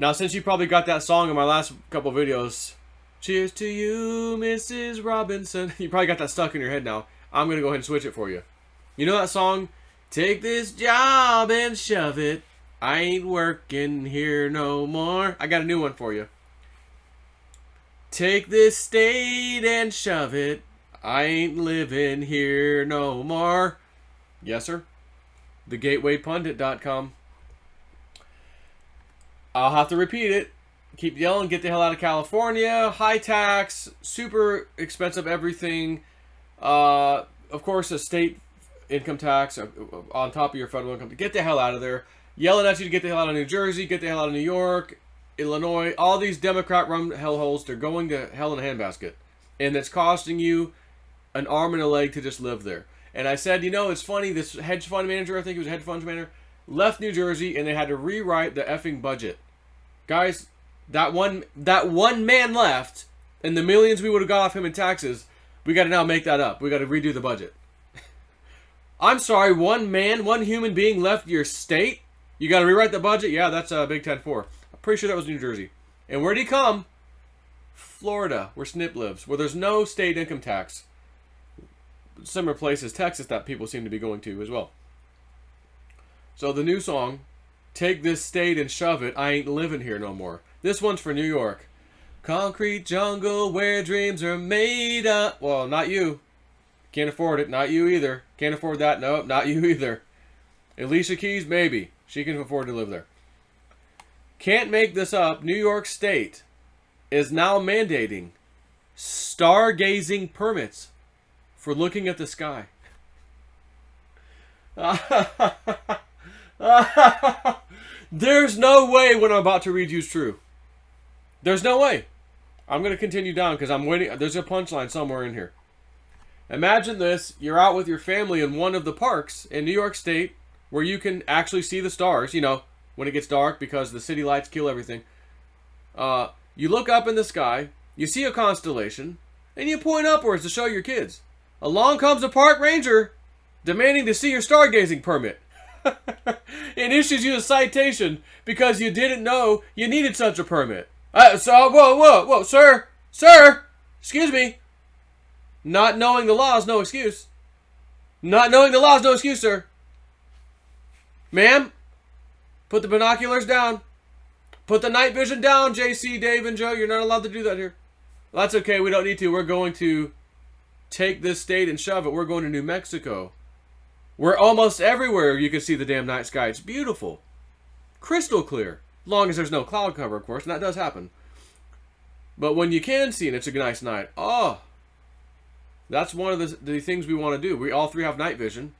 Now, since you probably got that song in my last couple videos, cheers to you, Mrs. Robinson. You probably got that stuck in your head now. I'm going to go ahead and switch it for you. You know that song? Take this job and shove it. I ain't working here no more. I got a new one for you. Take this state and shove it. I ain't living here no more. Yes, sir. TheGatewayPundit.com. I'll have to repeat it. Keep yelling, get the hell out of California. High tax, super expensive everything. Of course, a state income tax on top of your federal income. Get the hell out of there. Yelling at you to get the hell out of New Jersey, get the hell out of New York, Illinois. All these Democrat-run hellholes, they're going to hell in a handbasket. And it's costing you an arm and a leg to just live there. And I said, you know, it's funny, this hedge fund manager, I think he was a hedge fund manager, left New Jersey and they had to rewrite the effing budget. Guys, that one man left, and the millions we would have got off him in taxes, we got to now make that up. We got to redo the budget. I'm sorry, one man, one human being left your state? You got to rewrite the budget? Yeah, that's Big Ten 4. I'm pretty sure that was New Jersey. And where'd he come? Florida, where Snip lives, where there's no state income tax. Similar places, Texas, that people seem to be going to as well. So the new song, Take This State and Shove It, I Ain't Living Here No More. This one's for New York. Concrete jungle where dreams are made up. Well, not you. Can't afford it. Not you either. Can't afford that. Nope, not you either. Alicia Keys, maybe. She can afford to live there. Can't make this up. New York State is now mandating stargazing permits for looking at the sky. There's no way what I'm about to read you is true. There's no way. I'm going to continue down because I'm waiting. There's a punchline somewhere in here. Imagine this. You're out with your family in one of the parks in New York State where you can actually see the stars, you know, when it gets dark because the city lights kill everything. You look up in the sky, you see a constellation, and you point upwards to show your kids. Along comes a park ranger demanding to see your stargazing permit. And issues you a citation because you didn't know you needed such a permit. Whoa, sir, excuse me. Not knowing the law is no excuse. Not knowing the law is no excuse, sir. Ma'am, put the binoculars down. Put the night vision down, JC, Dave, and Joe. You're not allowed to do that here. Well, that's okay. We don't need to. We're going to take this state and shove it. We're going to New Mexico. We're almost everywhere you can see the damn night sky. It's beautiful. Crystal clear. As long as there's no cloud cover, of course, and that does happen. But when you can see and it's a nice night, that's one of the things we want to do. We all three have night vision.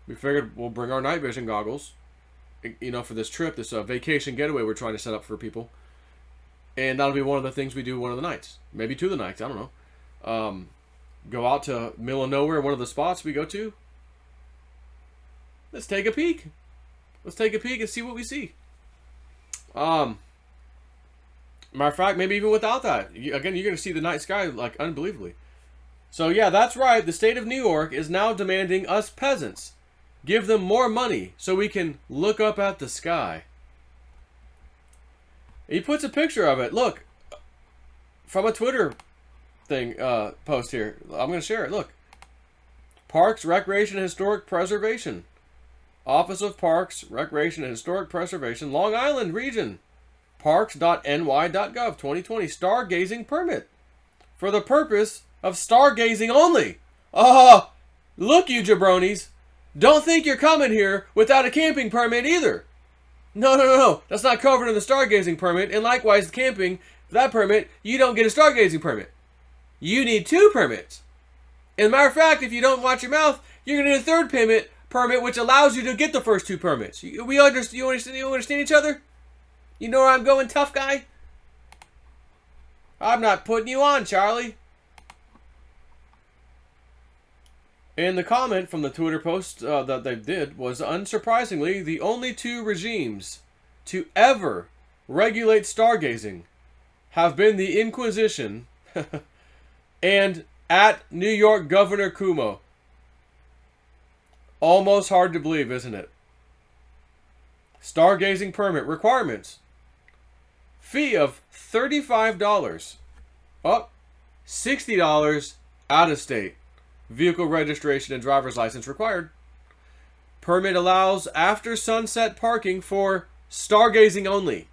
We figured we'll bring our night vision goggles, you know, for this trip, this vacation getaway we're trying to set up for people. And that'll be one of the things we do one of the nights. Maybe two of the nights, I don't know. Go out to middle of nowhere, one of the spots we go to. Let's take a peek. Let's take a peek and see what we see. Matter of fact, maybe even without that. Again, you're going to see the night sky like unbelievably. So yeah, that's right. The state of New York is now demanding us peasants give them more money so we can look up at the sky. He puts a picture of it. Look, from a Twitter thing post here. I'm going to share it. Look. Parks, Recreation, and Historic Preservation. Office of Parks, Recreation, and Historic Preservation, Long Island Region. Parks.ny.gov 2020 Stargazing Permit. For the purpose of stargazing only. Look, you jabronis. Don't think you're coming here without a camping permit either. No. That's not covered in the stargazing permit. And likewise, camping, that permit, you don't get a stargazing permit. You need 2 permits. As a matter of fact, if you don't watch your mouth, you're going to need a 3rd permit, which allows you to get the first 2 permits. You understand each other? You know where I'm going, tough guy? I'm not putting you on, Charlie. And the comment from the Twitter post that they did was, unsurprisingly, the only 2 regimes to ever regulate stargazing have been the Inquisition and at New York Governor Cuomo. Almost hard to believe, isn't it? Stargazing permit requirements. Fee of $35. Up. $60 out of state. Vehicle registration and driver's license required. Permit allows after sunset parking for stargazing only.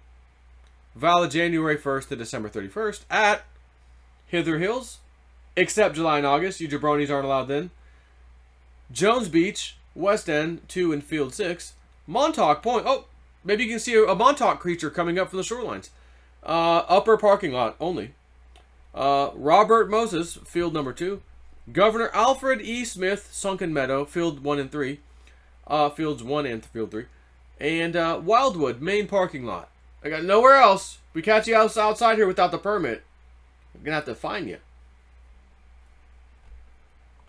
Valid January 1st to December 31st at Hither Hills. Except July and August. You jabronis aren't allowed then. Jones Beach, West End 2 and Field 6. Montauk Point. Oh, maybe you can see a Montauk creature coming up from the shorelines. Upper parking lot only. Robert Moses, field number 2. Governor Alfred E. Smith, Sunken Meadow, field 1 and 3. Fields 1 and field 3. And Wildwood, main parking lot. I got nowhere else. We catch you outside here without the permit, I'm going to have to fine you.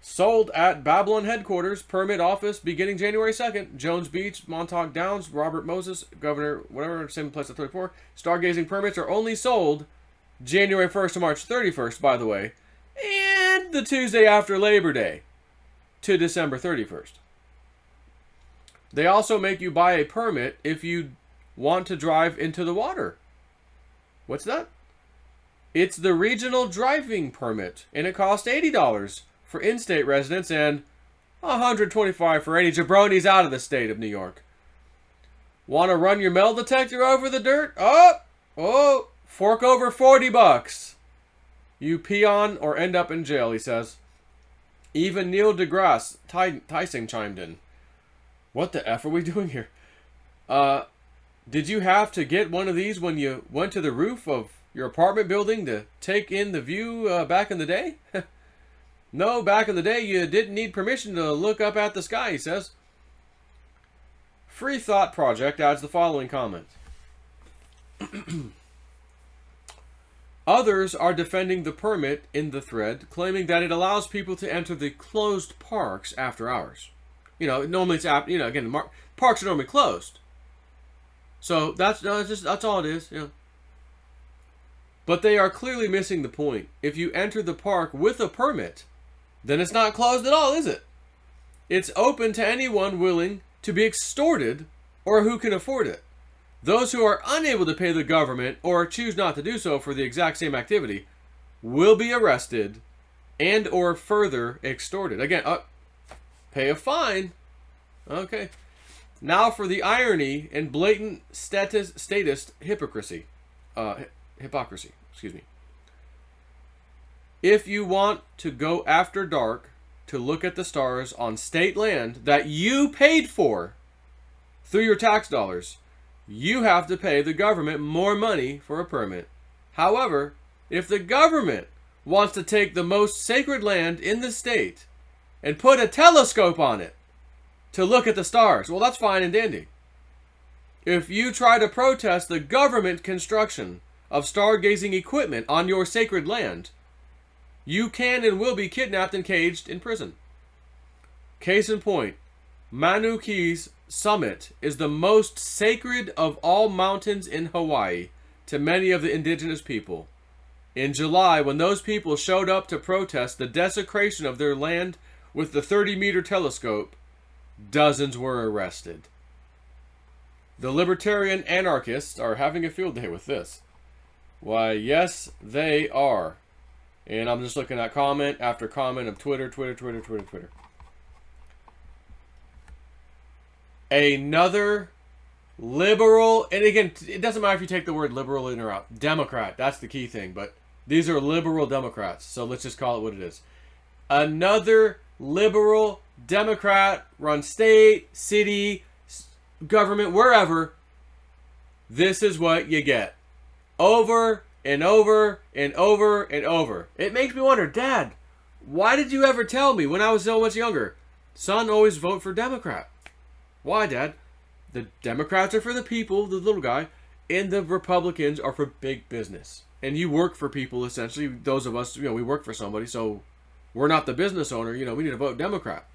Sold at Babylon headquarters, permit office beginning January 2nd. Jones Beach, Montauk Downs, Robert Moses, Governor, whatever, same place at 34. Stargazing permits are only sold January 1st to March 31st, by the way. And the Tuesday after Labor Day to December 31st. They also make you buy a permit if you want to drive into the water. What's that? It's the regional driving permit, and it costs $80 for in-state residents and $125 for any jabronis out of the state of New York. Want to run your metal detector over the dirt? Oh, fork over $40. You peon or end up in jail, he says. Even Neil deGrasse Tyson chimed in. What the F are we doing here? Did you have to get one of these when you went to the roof of your apartment building to take in the view back in the day? No, back in the day you didn't need permission to look up at the sky, he says. Free Thought Project adds the following comment. Others are defending the permit in the thread, claiming that it allows people to enter the closed parks after hours. You know, normally it's after, again, parks are normally closed. So that's all it is, But they are clearly missing the point. If you enter the park with a permit, then it's not closed at all, is it? It's open to anyone willing to be extorted or who can afford it. Those who are unable to pay the government or choose not to do so for the exact same activity will be arrested and or further extorted. Again, pay a fine. Okay. Now for the irony and blatant statist hypocrisy. Hypocrisy, excuse me. If you want to go after dark to look at the stars on state land that you paid for through your tax dollars, you have to pay the government more money for a permit. However, if the government wants to take the most sacred land in the state and put a telescope on it to look at the stars, well, that's fine and dandy. If you try to protest the government construction of stargazing equipment on your sacred land, you can and will be kidnapped and caged in prison. Case in point, Manu Kea's summit is the most sacred of all mountains in Hawaii to many of the indigenous people. In July, when those people showed up to protest the desecration of their land with the 30-meter telescope, dozens were arrested. The libertarian anarchists are having a field day with this. Why, yes, they are. And I'm just looking at comment after comment of Twitter. Another liberal, and again, it doesn't matter if you take the word liberal in or out. Democrat, that's the key thing. But these are liberal Democrats, so let's just call it what it is. Another liberal Democrat run state, city, government, wherever. This is what you get. Over and over and over and over. It makes me wonder, Dad, why did you ever tell me when I was so much younger, son, always vote for Democrat? Why, Dad? The Democrats are for the people, the little guy, and the Republicans are for big business. And you work for people, essentially. Those of us, we work for somebody, so we're not the business owner. We need to vote Democrat.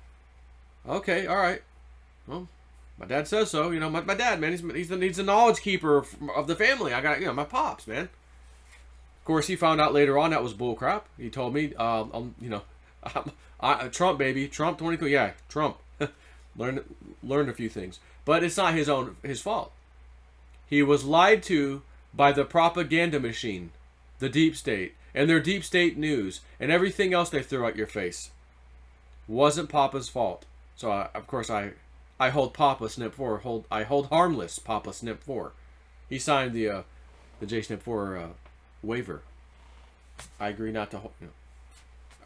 Okay, all right. Well, my dad says so. My dad, man, he's the knowledge keeper of the family. I got, my pops, man. Of course, he found out later on that was bullcrap. He told me, Trump, baby, Trump 22. Yeah, Trump. learned a few things, but it's not his fault. He was lied to by the propaganda machine, the deep state, and their deep state news, and everything else they threw at your face. Wasn't Papa's fault. So, of course, I hold Papa Snip 4. I hold harmless Papa Snip 4. He signed the J Snip 4 waiver. I agree not to hold. You know,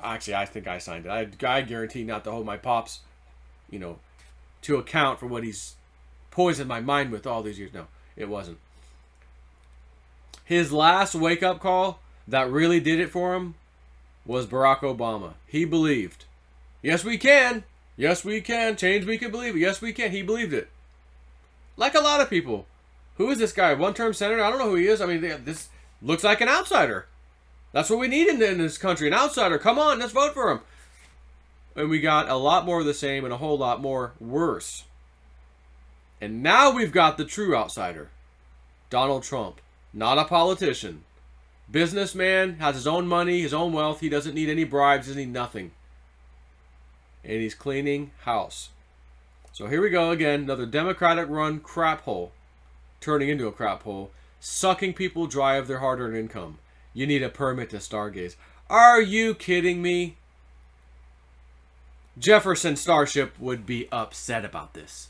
actually, I think I signed it. I guarantee not to hold my pops, you know, to account for what he's poisoned my mind with all these years. No, it wasn't. His last wake-up call that really did it for him was Barack Obama. He believed. Yes, we can. Yes, we can. Change, we can believe it. Yes, we can. He believed it. Like a lot of people. Who is this guy? One-term senator? I don't know who he is. I mean, this looks like an outsider. That's what we need in this country. An outsider. Come on, let's vote for him. And we got a lot more of the same and a whole lot more worse. And now we've got the true outsider. Donald Trump. Not a politician. Businessman, has his own money, his own wealth. He doesn't need any bribes, doesn't need nothing. And he's cleaning house. So here we go again. Another Democratic-run crap hole. Turning into a crap hole. Sucking people dry of their hard-earned income. You need a permit to stargaze. Are you kidding me? Jefferson Starship would be upset about this.